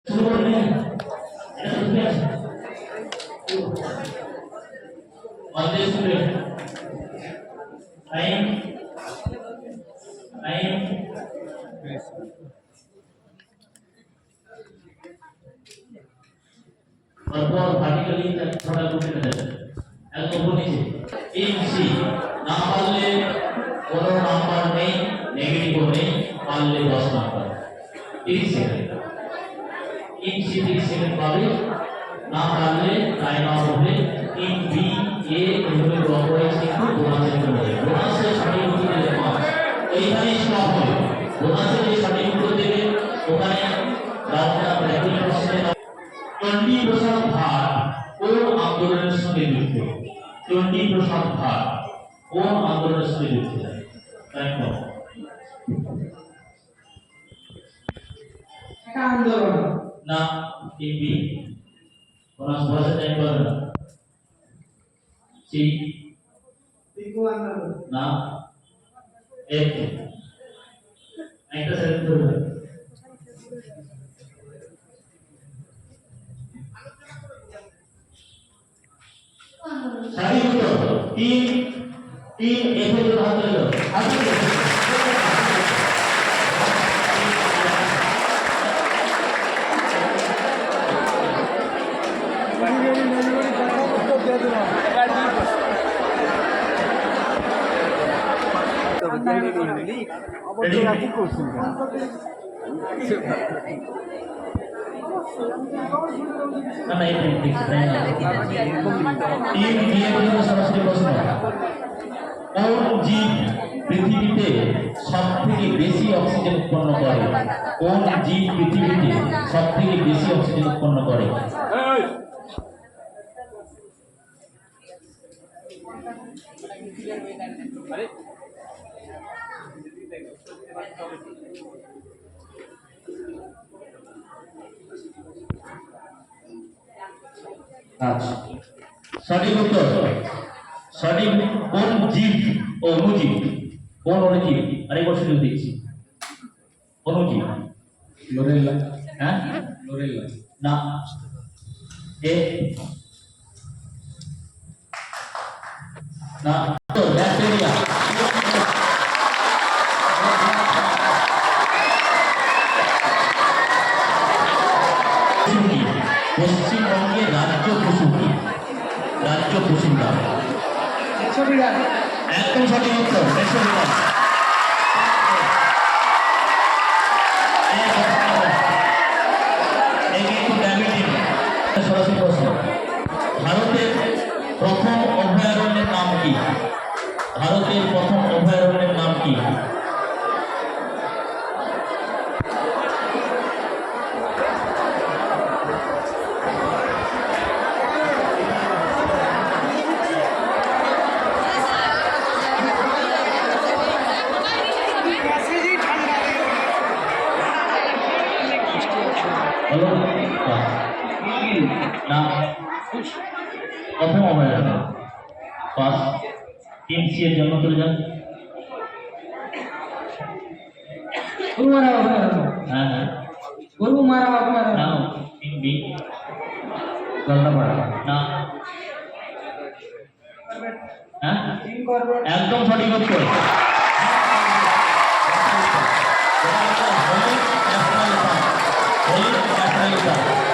On this student, time. और vertically थोड़ा घूमने लगे। ऐसा होने से इन सी नाम ले और नाम नहीं नेगेटिव नहीं मान ले 10 नंबर 30 सेकंड इन सी 30 सेकंड पावे नाम ले टाइम आउट होते इन बी ए इन्होंने क्लॉकवाइज को बोनस से मिले बोनस से सभी उत्तर दे पास कई बार स्टॉप हो बोनस से सभी उत्तर दे ওখানে রাউন্ড আপ রেগুলার প্রসেসে 20% ভার কোন আন্দোলনের সঙ্গে যুক্ত 20% ভার কোন আন্দোলনের সঙ্গে যুক্ত দেখো এটা আন্দোলন না টিভি কোন ভাষা টাইপ করে না সি টিকু আন্দোলন না এক একটা সেট করবে सभी उत्तर तीन तीन एक जो हाथ ले लो आगे karena ini टीम দিয়ে বলতে সরাসরি প্রশ্ন কোন জীব পৃথিবীতে সবথেকে বেশি অক্সিজেন উৎপন্ন করে কোন জীব পৃথিবীতে সবথেকে বেশি অক্সিজেন উৎপন্ন করে আচ্ছা সঠিক উত্তর সঠিক কোন জীব অনুজীব কোন অনুজীব আরেকবার সুযোগ দিচ্ছি অনুজীব লোরেল্লা হ্যাঁ লোরেল্লা না এ না তো ব্যাকটেরিয়া পশ্চিমবঙ্গের রাজ্য পশু কি রাজ্য পশুর নাম একদম সঠিক উত্তর সরাসরি প্রশ্ন ভারতের প্রথম অভয়ারণ্যের নাম কি ভারতের প্রথম অভয়ারণ্যের নাম কি না প্রথম অভয়ারণ্য পাঁচ টিম সি এর জন্য চলে যান গরুমারা অভয়ারণ্য হ্যাঁ হ্যাঁ গরুমারা অভয়ারণ্য না টিম বি গলদাপাড়া না হ্যাঁ একদম সঠিক উত্তর ন্যাশনাল পার্ক